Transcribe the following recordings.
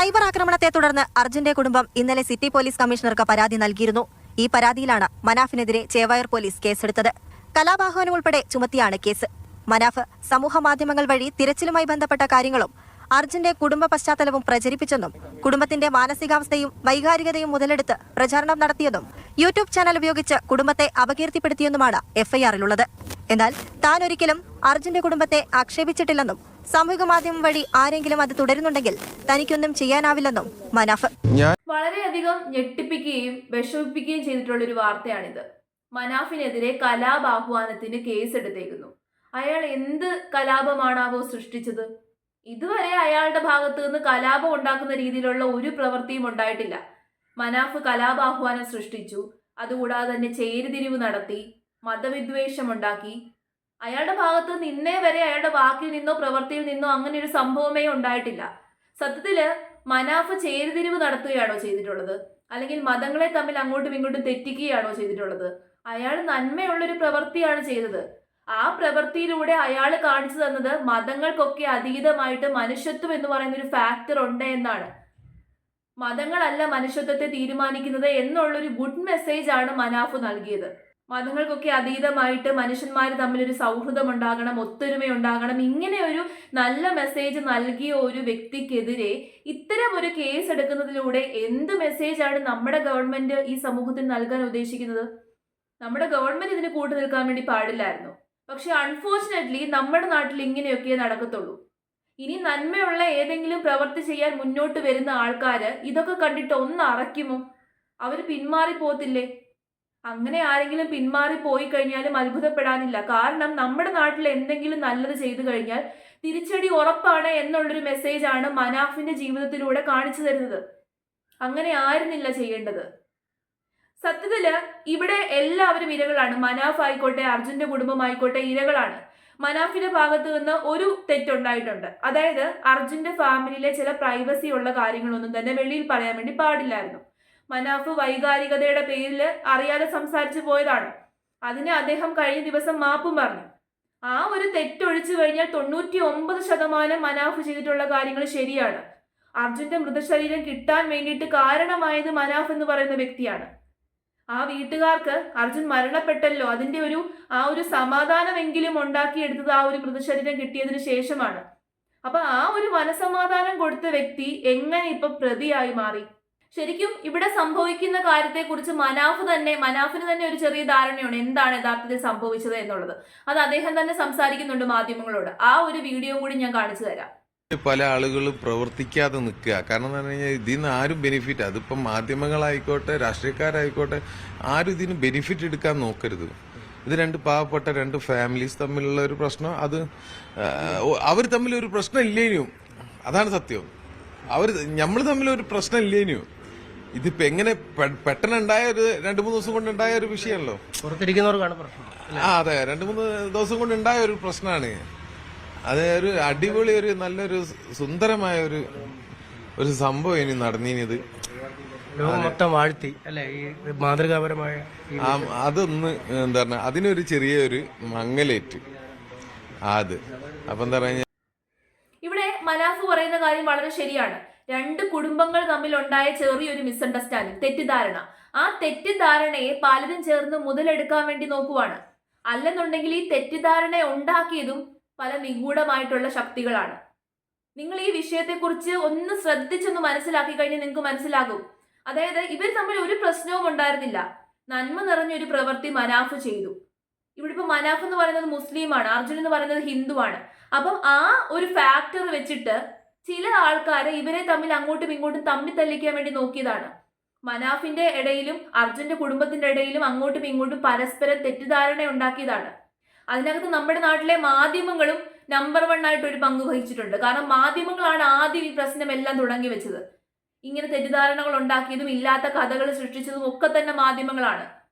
Cyber ആക്രമണത്തെ തുടർന്ന് അർജുന്റെ കുടുംബം ഇന്നലെ സിറ്റി പോലീസ് കമ്മീഷണർക്ക് പരാതി നൽകിയിരുന്നു. ഈ പരാതിയിലാണ് മനാഫിനെതിരെ ചേവായൂർ പോലീസ് കേസെടുത്തത്. കലാപാഹ്വാനം ഉൾപ്പെടെ ചുമത്തിയാണ് കേസ്. മനാഫ് സമൂഹ മാധ്യമങ്ങൾ വഴി തിരച്ചിലുമായി ബന്ധപ്പെട്ട കാര്യങ്ങളും അർജുന്റെ കുടുംബ പശ്ചാത്തലവും പ്രചരിപ്പിച്ചെന്നും കുടുംബത്തിന്റെ മാനസികാവസ്ഥയും വൈകാരികതയും മുതലെടുത്ത് പ്രചാരണം നടത്തിയതും യൂട്യൂബ് ചാനൽ ഉപയോഗിച്ച് കുടുംബത്തെ അപകീർത്തിപ്പെടുത്തിയെന്നുമാണ് എഫ്ഐആറിലുള്ളത്. എന്നാൽ താൻ ഒരിക്കലും അർജുന്റെ കുടുംബത്തെ ആക്ഷേപിച്ചിട്ടില്ലെന്നും സാമൂഹിക മാധ്യമം വഴി ആരെങ്കിലും അത് തുടരുന്നുണ്ടെങ്കിൽ തനിക്കൊന്നും ചെയ്യാനാവില്ലെന്നും മനാഫ്. വളരെയധികം ഞെട്ടിപ്പിക്കുകയും വിഷമിപ്പിക്കുകയും ചെയ്തിട്ടുള്ള ഒരു വാർത്തയാണിത്. മനാഫിനെതിരെ കലാപാഹ്വാനത്തിന് കേസെടുത്തേക്കുന്നു. അയാൾ എന്ത് കലാപമാണാവോ സൃഷ്ടിച്ചത്? ഇതുവരെ അയാളുടെ ഭാഗത്ത് നിന്ന് കലാപം ഉണ്ടാക്കുന്ന രീതിയിലുള്ള ഒരു പ്രവൃത്തിയും ഉണ്ടായിട്ടില്ല. മനാഫ് കലാപാഹ്വാനം സൃഷ്ടിച്ചു. അതുകൂടാതെ തന്നെ ചേരിതിരിവ് നടത്തി, മതവിദ്വേഷം ഉണ്ടാക്കി. അയാളുടെ ഭാഗത്ത് നിന്നേ വരെ അയാളുടെ വാക്കിൽ നിന്നോ പ്രവൃത്തിയിൽ നിന്നോ അങ്ങനെ ഒരു സംഭവമേ ഉണ്ടായിട്ടില്ല. സത്യത്തില് മനാഫ് ചേരിതിരിവ് നടത്തുകയാണോ ചെയ്തിട്ടുള്ളത്? അല്ലെങ്കിൽ മതങ്ങളെ തമ്മിൽ അങ്ങോട്ടും ഇങ്ങോട്ടും തെറ്റിക്കുകയാണോ ചെയ്തിട്ടുള്ളത്? അയാൾ നന്മയുള്ളൊരു പ്രവൃത്തിയാണ് ചെയ്തത്. ആ പ്രവൃത്തിയിലൂടെ അയാൾ കാണിച്ചു തന്നത് മതങ്ങൾക്കൊക്കെ അതീതമായിട്ട് മനുഷ്യത്വം എന്ന് പറയുന്ന ഒരു ഫാക്ടർ ഉണ്ട് എന്നാണ്. മതങ്ങളല്ല മനുഷ്യത്വത്തെ തീരുമാനിക്കുന്നത് എന്നുള്ളൊരു ഗുഡ് മെസ്സേജ് ആണ് മനാഫ് നൽകിയത്. മതങ്ങൾക്കൊക്കെ അതീതമായിട്ട് മനുഷ്യന്മാർ തമ്മിലൊരു സൗഹൃദം ഉണ്ടാകണം, ഒത്തൊരുമ ഉണ്ടാകണം, ഇങ്ങനെ ഒരു നല്ല മെസ്സേജ് നൽകിയ ഒരു വ്യക്തിക്കെതിരെ ഇത്തരം ഒരു കേസ് എടുക്കുന്നതിലൂടെ എന്ത് മെസ്സേജാണ് നമ്മുടെ ഗവൺമെന്റ് ഈ സമൂഹത്തിന് നൽകാൻ ഉദ്ദേശിക്കുന്നത്? നമ്മുടെ ഗവൺമെന്റ് ഇതിന് കൂട്ടു നിൽക്കാൻ വേണ്ടി പാടില്ലായിരുന്നു. പക്ഷെ അൺഫോർച്ചുനേറ്റ്ലി നമ്മുടെ നാട്ടിൽ ഇങ്ങനെയൊക്കെ നടക്കത്തുള്ളൂ. ഇനി നന്മയുള്ള ഏതെങ്കിലും പ്രവൃത്തി ചെയ്യാൻ മുന്നോട്ട് വരുന്ന ആൾക്കാര് ഇതൊക്കെ കണ്ടിട്ട് ഒന്ന് അറയ്ക്കുമോ? അവര് പിന്മാറി പോത്തില്ലേ? അങ്ങനെ ആരെങ്കിലും പിന്മാറി പോയി കഴിഞ്ഞാലും അത്ഭുതപ്പെടാനില്ല. കാരണം നമ്മുടെ നാട്ടിൽ എന്തെങ്കിലും നല്ലത് ചെയ്തു കഴിഞ്ഞാൽ തിരിച്ചടി ഉറപ്പാണ് എന്നുള്ളൊരു മെസ്സേജാണ് മനാഫിന്റെ ജീവിതത്തിലൂടെ കാണിച്ചു തരുന്നത്. അങ്ങനെ ആയിരുന്നില്ല ചെയ്യേണ്ടത്. സത്യത്തില് ഇവിടെ എല്ലാവരും ഇരകളാണ്. മനാഫ് ആയിക്കോട്ടെ, അർജുന്റെ കുടുംബമായിക്കോട്ടെ, ഇരകളാണ്. മനാഫിന്റെ ഭാഗത്ത് നിന്ന് ഒരു തെറ്റുണ്ടായിട്ടുണ്ട്. അതായത് അർജുന്റെ ഫാമിലിയിലെ ചില പ്രൈവസി ഉള്ള കാര്യങ്ങളൊന്നും തന്നെ വെളിയിൽ പറയാൻ വേണ്ടി പാടില്ലായിരുന്നു. മനാഫ് വൈകാരികതയുടെ പേരിൽ അറിയാതെ സംസാരിച്ചു പോയതാണ്. അതിന് അദ്ദേഹം കഴിഞ്ഞ ദിവസം മാപ്പും പറഞ്ഞു. ആ ഒരു തെറ്റൊഴിച്ചു കഴിഞ്ഞാൽ 99% മനാഫ് ചെയ്തിട്ടുള്ള കാര്യങ്ങൾ ശരിയാണ്. അർജുന്റെ മൃതശരീരം കിട്ടാൻ വേണ്ടിയിട്ട് കാരണമായത് മനാഫ് എന്ന് പറയുന്ന വ്യക്തിയാണ്. ആ വീട്ടുകാർക്ക് അർജുൻ മരണപ്പെട്ടല്ലോ, അതിന്റെ ഒരു സമാധാനമെങ്കിലും ഉണ്ടാക്കിയെടുത്തത് ആ ഒരു മൃതശരീരം കിട്ടിയതിനു ശേഷമാണ്. അപ്പൊ ആ ഒരു മനസമാധാനം കൊടുത്ത വ്യക്തി എങ്ങനെ ഇപ്പൊ പ്രതിയായി മാറി? ശരിക്കും ഇവിടെ സംഭവിക്കുന്ന കാര്യത്തെക്കുറിച്ച് മനാഫിന് തന്നെ ഒരു ചെറിയ ധാരണയാണ് എന്താണ് യഥാർത്ഥത്തിൽ സംഭവിച്ചത് എന്നുള്ളത്. അത് അദ്ദേഹം തന്നെ സംസാരിക്കുന്നുണ്ട് മാധ്യമങ്ങളോട്. ആ ഒരു വീഡിയോ കൂടി ഞാൻ കാണിച്ചു തരാം. പല ആളുകളും പ്രവർത്തിക്കാതെ നിൽക്കുക. കാരണം എന്ന് പറഞ്ഞു കഴിഞ്ഞാൽ ഇതിൽ നിന്ന് ആരും ബെനിഫിറ്റ്, അതിപ്പം മാധ്യമങ്ങളായിക്കോട്ടെ രാഷ്ട്രീയക്കാരായിക്കോട്ടെ, ആരും ഇതിന് ബെനിഫിറ്റ് എടുക്കാൻ നോക്കരുത്. ഇത് രണ്ട് പാവപ്പെട്ട രണ്ട് ഫാമിലീസ് തമ്മിലുള്ള ഒരു പ്രശ്നം. അത് അവർ തമ്മിലൊരു പ്രശ്നം ഇല്ലേനു, അതാണ് സത്യം. നമ്മൾ തമ്മിലൊരു പ്രശ്നം ഇല്ലേനു. ഇതിപ്പോ എങ്ങനെ പെട്ടെന്ന് ഉണ്ടായ ഒരു 2-3 ദിവസം കൊണ്ട് ഉണ്ടായ ഒരു വിഷയമല്ലോ. പുറത്തിരിക്കുന്നവർക്കാണ് പ്രശ്നം. അതെ, 2-3 ദിവസം കൊണ്ട് ഉണ്ടായ ഒരു പ്രശ്നമാണ്. അത് ഒരു അടിപൊളി ഒരു നല്ലൊരു സുന്ദരമായ ഒരു സംഭവം ഇനി നടന്നിയത്. മൊത്തം വാഴ്ത്തി അല്ലെ ഈ മാതൃകാപരമായ അതൊന്ന് എന്താ പറഞ്ഞ അതിനൊരു ചെറിയൊരു മങ്ങലേറ്റ് അത്. അപ്പൊ എന്താ പറഞ്ഞ ഇവിടെ മനാഫ് പറയുന്ന കാര്യം വളരെ ശരിയാണ്. രണ്ട് കുടുംബങ്ങൾ തമ്മിൽ ഉണ്ടായ ചെറിയൊരു മിസ്അണ്ടർസ്റ്റാൻഡിങ്, തെറ്റിദ്ധാരണ. ആ തെറ്റിദ്ധാരണയെ പലരും ചേർന്ന് മുതലെടുക്കാൻ വേണ്ടി നോക്കുവാണ്. അല്ലെന്നുണ്ടെങ്കിൽ ഈ തെറ്റിദ്ധാരണ ഉണ്ടാക്കിയതും പല നിഗൂഢമായിട്ടുള്ള ശക്തികളാണ്. നിങ്ങൾ ഈ വിഷയത്തെക്കുറിച്ച് ഒന്ന് ശ്രദ്ധിച്ചൊന്ന് മനസ്സിലാക്കി കഴിഞ്ഞാൽ നിങ്ങൾക്ക് മനസ്സിലാകും. അതായത് ഇവർ തമ്മിൽ ഒരു പ്രശ്നവും ഉണ്ടായിരുന്നില്ല. നന്മ നിറഞ്ഞൊരു പ്രവൃത്തി മനാഫ് ചെയ്തു. ഇവിടെ ഇപ്പൊ മനാഫ് എന്ന് പറയുന്നത് മുസ്ലിമാണ്, അർജുൻ എന്ന് പറയുന്നത് ഹിന്ദുവാണ്. അപ്പം ആ ഒരു ഫാക്ടർ വെച്ചിട്ട് ചില ആൾക്കാരെ ഇവരെ തമ്മിൽ അങ്ങോട്ടും ഇങ്ങോട്ടും തമ്മിൽ തല്ലിക്കാൻ വേണ്ടി നോക്കിയതാണ്. മനാഫിന്റെ ഇടയിലും അർജുന്റെ കുടുംബത്തിന്റെ ഇടയിലും അങ്ങോട്ടും ഇങ്ങോട്ടും പരസ്പരം തെറ്റിദ്ധാരണ ഉണ്ടാക്കിയതാണ്. അതിനകത്ത് നമ്മുടെ നാട്ടിലെ മാധ്യമങ്ങളും നമ്പർ 1 ആയിട്ട് ഒരു പങ്ക് വഹിച്ചിട്ടുണ്ട്. കാരണം മാധ്യമങ്ങളാണ് ആദ്യം ഈ പ്രശ്നമെല്ലാം തുടങ്ങി വെച്ചത്. ഇങ്ങനെ തെറ്റിദ്ധാരണകൾ ഉണ്ടാക്കിയതും ഇല്ലാത്ത കഥകൾ സൃഷ്ടിച്ചതും ഒക്കെ തന്നെ മാധ്യമങ്ങളാണ്.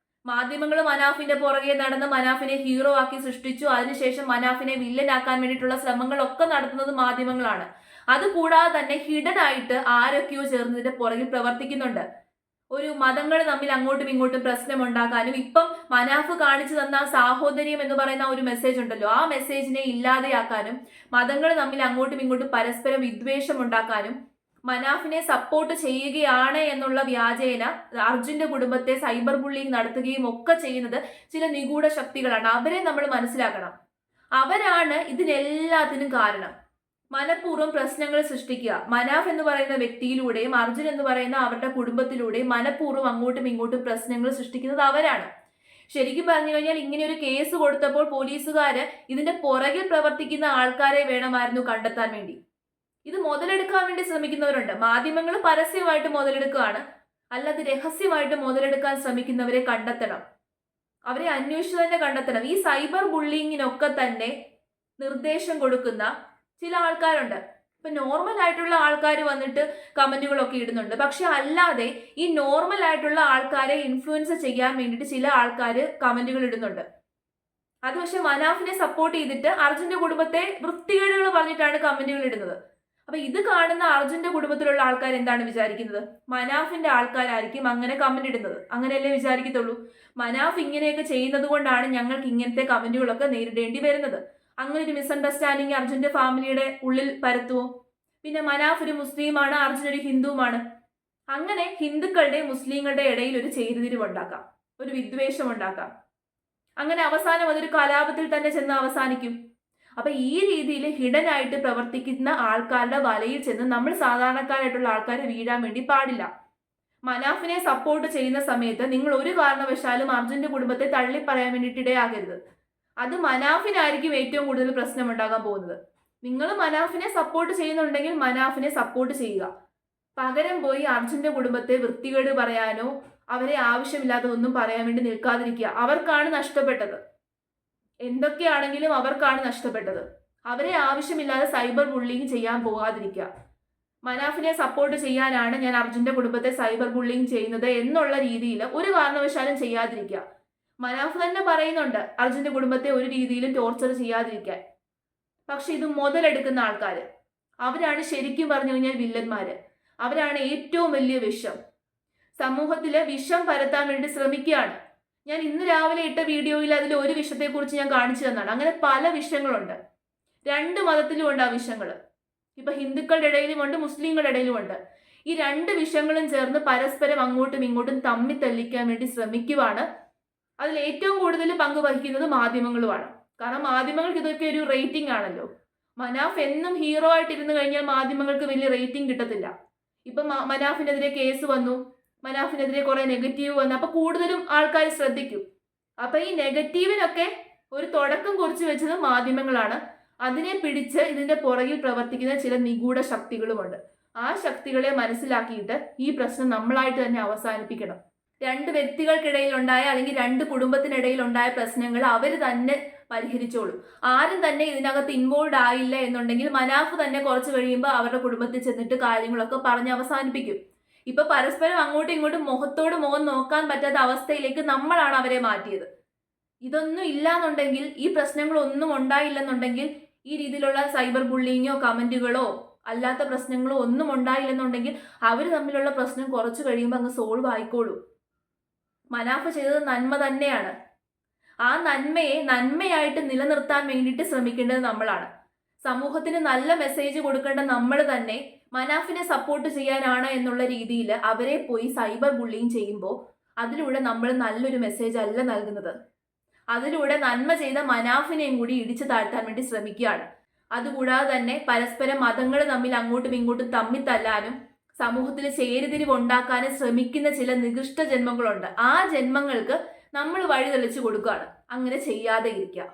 മാധ്യമങ്ങൾ മനാഫിന്റെ പുറകെ നടന്ന് മനാഫിനെ ഹീറോ ആക്കി സൃഷ്ടിച്ചു. അതിനുശേഷം മനാഫിനെ വില്ലനാക്കാൻ വേണ്ടിയിട്ടുള്ള ശ്രമങ്ങളൊക്കെ നടത്തുന്നത് മാധ്യമങ്ങളാണ്. അതുകൂടാതെ തന്നെ ഹിഡൻ ആയിട്ട് ആരൊക്കെയോ ചേർന്നതിന്റെ പുറകിൽ പ്രവർത്തിക്കുന്നുണ്ട്. ഒരു മതങ്ങൾ തമ്മിൽ അങ്ങോട്ടും ഇങ്ങോട്ടും പ്രശ്നമുണ്ടാക്കാനും ഇപ്പം മനാഫ് കാണിച്ചു തന്ന സാഹോദര്യം എന്ന് പറയുന്ന ഒരു മെസ്സേജ് ഉണ്ടല്ലോ, ആ മെസ്സേജിനെ ഇല്ലാതെയാക്കാനും മതങ്ങൾ തമ്മിൽ അങ്ങോട്ടും ഇങ്ങോട്ടും പരസ്പരം വിദ്വേഷം ഉണ്ടാക്കാനും മനാഫിനെ സപ്പോർട്ട് ചെയ്യുകയാണ് എന്നുള്ള വ്യാജേന അർജുന്റെ കുടുംബത്തെ സൈബർ ബുള്ളിങ് നടത്തുകയും ഒക്കെ ചെയ്യുന്നത് ചില നിഗൂഢ ശക്തികളാണ്. അവരെ നമ്മൾ മനസ്സിലാക്കണം. അവരാണ് ഇതിനെല്ലാത്തിനും കാരണം. മനഃപൂർവ്വം പ്രശ്നങ്ങൾ സൃഷ്ടിക്കുക. മനാഫ് എന്ന് പറയുന്ന വ്യക്തിയിലൂടെയും അർജുൻ എന്ന് പറയുന്ന അവരുടെ കുടുംബത്തിലൂടെയും മനഃപൂർവ്വം അങ്ങോട്ടും ഇങ്ങോട്ടും പ്രശ്നങ്ങൾ സൃഷ്ടിക്കുന്നത് അവരാണ്. ശരിക്കും പറഞ്ഞു കഴിഞ്ഞാൽ ഇങ്ങനെ ഒരു കേസ് കൊടുത്തപ്പോൾ പോലീസുകാര് ഇതിന്റെ പുറകിൽ പ്രവർത്തിക്കുന്ന ആൾക്കാരെ വേണമായിരുന്നു കണ്ടെത്താൻ വേണ്ടി. ഇത് മുതലെടുക്കാൻ വേണ്ടി ശ്രമിക്കുന്നവരുണ്ട്. മാധ്യമങ്ങൾ പരസ്യമായിട്ട് മുതലെടുക്കുകയാണ്, അല്ലാതെ രഹസ്യമായിട്ട് മുതലെടുക്കാൻ ശ്രമിക്കുന്നവരെ കണ്ടെത്തണം. അവരെ അന്വേഷിച്ച് തന്നെ കണ്ടെത്തണം. ഈ സൈബർ ബുള്ളിങ്ങിനൊക്കെ തന്നെ നിർദ്ദേശം കൊടുക്കുന്ന ചില ആൾക്കാരുണ്ട്. ഇപ്പൊ നോർമൽ ആയിട്ടുള്ള ആൾക്കാർ വന്നിട്ട് കമന്റുകളൊക്കെ ഇടുന്നുണ്ട്. പക്ഷെ അല്ലാതെ ഈ നോർമൽ ആയിട്ടുള്ള ആൾക്കാരെ ഇൻഫ്ലുവൻസ് ചെയ്യാൻ വേണ്ടിയിട്ട് ചില ആൾക്കാർ കമന്റുകൾ ഇടുന്നുണ്ട്. അത് പക്ഷെ മനാഫിനെ സപ്പോർട്ട് ചെയ്തിട്ട് അർജുന്റെ കുടുംബത്തെ വൃത്തികേടുകൾ പറഞ്ഞിട്ടാണ് കമന്റുകൾ ഇടുന്നത്. അപ്പൊ ഇത് കാണുന്ന അർജുന്റെ കുടുംബത്തിലുള്ള ആൾക്കാർ എന്താണ് വിചാരിക്കുന്നത്? മനാഫിന്റെ ആൾക്കാരായിരിക്കും അങ്ങനെ കമന്റ് ഇടുന്നത്. അങ്ങനെയല്ലേ വിചാരിക്കത്തുള്ളൂ. മനാഫ് ഇങ്ങനെയൊക്കെ ചെയ്യുന്നത് കൊണ്ടാണ് ഞങ്ങൾക്ക് ഇങ്ങനത്തെ കമന്റുകളൊക്കെ നേരിടേണ്ടി വരുന്നത്. അങ്ങനെ ഒരു മിസ്അണ്ടർസ്റ്റാൻഡിങ് അർജുന്റെ ഫാമിലിയുടെ ഉള്ളിൽ പരത്തുവോ? പിന്നെ മനാഫ് ഒരു മുസ്ലിമാണ്, അർജുൻ ഒരു ഹിന്ദുവുമാണ്. അങ്ങനെ ഹിന്ദുക്കളുടെ മുസ്ലിങ്ങളുടെ ഇടയിൽ ഒരു ചേരിതിരിവുണ്ടാക്കാം, ഒരു വിദ്വേഷം ഉണ്ടാക്കാം. അങ്ങനെ അവസാനം അതൊരു കലാപത്തിൽ തന്നെ ചെന്ന് അവസാനിക്കും. അപ്പൊ ഈ രീതിയിൽ ഹിഡൻ ആയിട്ട് പ്രവർത്തിക്കുന്ന ആൾക്കാരുടെ വലയിൽ ചെന്ന് നമ്മൾ സാധാരണക്കാരായിട്ടുള്ള ആൾക്കാരെ വീഴാൻ വേണ്ടി പാടില്ല. മനാഫിനെ സപ്പോർട്ട് ചെയ്യുന്ന സമയത്ത് നിങ്ങൾ ഒരു കാരണവശാലും അർജുന്റെ കുടുംബത്തെ തള്ളി പറയാൻ വേണ്ടിയിട്ട് ഇടയാകരുത്. അത് മനാഫിനായിരിക്കും ഏറ്റവും കൂടുതൽ പ്രശ്നം ഉണ്ടാകാൻ പോകുന്നത്. നിങ്ങൾ മനാഫിനെ സപ്പോർട്ട് ചെയ്യുന്നുണ്ടെങ്കിൽ മനാഫിനെ സപ്പോർട്ട് ചെയ്യുക. പകരം പോയി അർജുന്റെ കുടുംബത്തെ വൃത്തികേട് പറയാനോ അവരെ ആവശ്യമില്ലാത്തതൊന്നും പറയാൻ വേണ്ടി നിൽക്കാതിരിക്കുക. അവർക്കാണ് നഷ്ടപ്പെട്ടത്. എന്തൊക്കെയാണെങ്കിലും അവർക്കാണ് നഷ്ടപ്പെട്ടത്. അവരെ ആവശ്യമില്ലാതെ സൈബർ ബുള്ളിങ് ചെയ്യാൻ പോകാതിരിക്കുക. മനാഫിനെ സപ്പോർട്ട് ചെയ്യാനാണ് ഞാൻ അർജുന്റെ കുടുംബത്തെ സൈബർ ബുള്ളിങ് ചെയ്യുന്നത് എന്നുള്ള രീതിയിൽ ഒരു കാരണവശാലും ചെയ്യാതിരിക്കുക. മനാഫ് തന്നെ പറയുന്നുണ്ട് അർജുന്റെ കുടുംബത്തെ ഒരു രീതിയിലും ടോർച്ചർ ചെയ്യാതിരിക്കാൻ. പക്ഷെ ഇത് മുതലെടുക്കുന്ന ആൾക്കാര്, അവരാണ് ശരിക്കും പറഞ്ഞു കഴിഞ്ഞാൽ വില്ലന്മാര്. അവരാണ് ഏറ്റവും വലിയ വിഷം. സമൂഹത്തില് വിഷം പരത്താൻ വേണ്ടി ശ്രമിക്കുകയാണ്. ഞാൻ ഇന്ന് രാവിലെ ഇട്ട വീഡിയോയിൽ അതിൽ ഒരു വിഷയത്തെക്കുറിച്ച് ഞാൻ കാണിച്ചു തന്നാണ്. അങ്ങനെ പല വിഷയങ്ങളുണ്ട്. രണ്ട് മതത്തിലും ഉണ്ട് ആ വിഷയങ്ങൾ. ഇപ്പൊ ഹിന്ദുക്കളുടെ ഇടയിലുമുണ്ട്, മുസ്ലിങ്ങളുടെ ഇടയിലുമുണ്ട്. ഈ രണ്ട് വിഷയങ്ങളും ചേർന്ന് പരസ്പരം അങ്ങോട്ടും ഇങ്ങോട്ടും തമ്മി തല്ലിക്കാൻ വേണ്ടി ശ്രമിക്കുവാണ്. അതിൽ ഏറ്റവും കൂടുതൽ പങ്ക് വഹിക്കുന്നത് മാധ്യമങ്ങളുമാണ്. കാരണം മാധ്യമങ്ങൾക്ക് ഇതൊക്കെ ഒരു റേറ്റിംഗ് ആണല്ലോ. മനാഫ് എന്നും ഹീറോ ആയിട്ടിരുന്നു കഴിഞ്ഞാൽ മാധ്യമങ്ങൾക്ക് വലിയ റേറ്റിംഗ് കിട്ടത്തില്ല. ഇപ്പൊ മനാഫിനെതിരെ കേസ് വന്നു, മനാഫിനെതിരെ കുറെ നെഗറ്റീവ് വന്നു. അപ്പൊ കൂടുതലും ആൾക്കാർ ശ്രദ്ധിക്കും. അപ്പൊ ഈ നെഗറ്റീവിനൊക്കെ ഒരു തുടക്കം കുറിച്ച് വെച്ചത് മാധ്യമങ്ങളാണ്. അതിനെ പിടിച്ച് ഇതിന്റെ പുറകിൽ പ്രവർത്തിക്കുന്ന ചില നിഗൂഢ ശക്തികളുമുണ്ട്. ആ ശക്തികളെ മനസ്സിലാക്കിയിട്ട് ഈ പ്രശ്നം നമ്മളായിട്ട് തന്നെ അവസാനിപ്പിക്കണം. രണ്ട് വ്യക്തികൾക്കിടയിൽ ഉണ്ടായ അല്ലെങ്കിൽ രണ്ട് കുടുംബത്തിനിടയിൽ ഉണ്ടായ പ്രശ്നങ്ങൾ അവർ തന്നെ പരിഹരിച്ചോളും. ആരും തന്നെ ഇതിനകത്ത് ഇൻവോൾവ് ആയില്ല എന്നുണ്ടെങ്കിൽ മനാഫ് തന്നെ കുറച്ച് കഴിയുമ്പോൾ അവരുടെ കുടുംബത്തിൽ ചെന്നിട്ട് കാര്യങ്ങളൊക്കെ പറഞ്ഞ് അവസാനിപ്പിക്കും. ഇപ്പൊ പരസ്പരം അങ്ങോട്ടും ഇങ്ങോട്ടും മുഖത്തോട് മുഖം നോക്കാൻ പറ്റാത്ത അവസ്ഥയിലേക്ക് നമ്മളാണ് അവരെ മാറ്റിയത്. ഇതൊന്നും ഇല്ലാന്നുണ്ടെങ്കിൽ, ഈ പ്രശ്നങ്ങളൊന്നും ഉണ്ടായില്ലെന്നുണ്ടെങ്കിൽ, ഈ രീതിയിലുള്ള സൈബർ ബുള്ളിങ്ങോ കമന്റുകളോ അല്ലാത്ത പ്രശ്നങ്ങളോ ഒന്നും ഉണ്ടായില്ലെന്നുണ്ടെങ്കിൽ അവർ തമ്മിലുള്ള പ്രശ്നം കുറച്ച് കഴിയുമ്പോൾ അങ്ങ് സോൾവ് ആയിക്കോളൂ. മനാഫ് ചെയ്തത് നന്മ തന്നെയാണ്. ആ നന്മയെ നന്മയായിട്ട് നിലനിർത്താൻ വേണ്ടിയിട്ട് ശ്രമിക്കേണ്ടത് നമ്മളാണ്. സമൂഹത്തിന് നല്ല മെസ്സേജ് കൊടുക്കേണ്ട നമ്മൾ തന്നെ മനാഫിനെ സപ്പോർട്ട് ചെയ്യാനാണ് എന്നുള്ള രീതിയിൽ അവരെ പോയി സൈബർ ബുള്ളിങ് ചെയ്യുമ്പോൾ അതിലൂടെ നമ്മൾ നല്ലൊരു മെസ്സേജ് അല്ല നൽകുന്നത്. അതിലൂടെ നന്മ ചെയ്ത മനാഫിനെയും കൂടി ഇടിച്ചു താഴ്ത്താൻ വേണ്ടി ശ്രമിക്കുകയാണ്. അതുകൂടാതെ തന്നെ പരസ്പരം മതങ്ങൾ തമ്മിൽ അങ്ങോട്ടും ഇങ്ങോട്ടും തമ്മിൽ തല്ലാനും സമൂഹത്തിൽ ചേരിതിരിവ് ഉണ്ടാക്കാനും ശ്രമിക്കുന്ന ചില നികൃഷ്ട ജന്മങ്ങളുണ്ട്. ആ ജന്മങ്ങൾക്ക് നമ്മൾ വഴി തെളിച്ചു കൊടുക്കുകയാണ്. അങ്ങനെ ചെയ്യാതെ ഇരിക്കുക.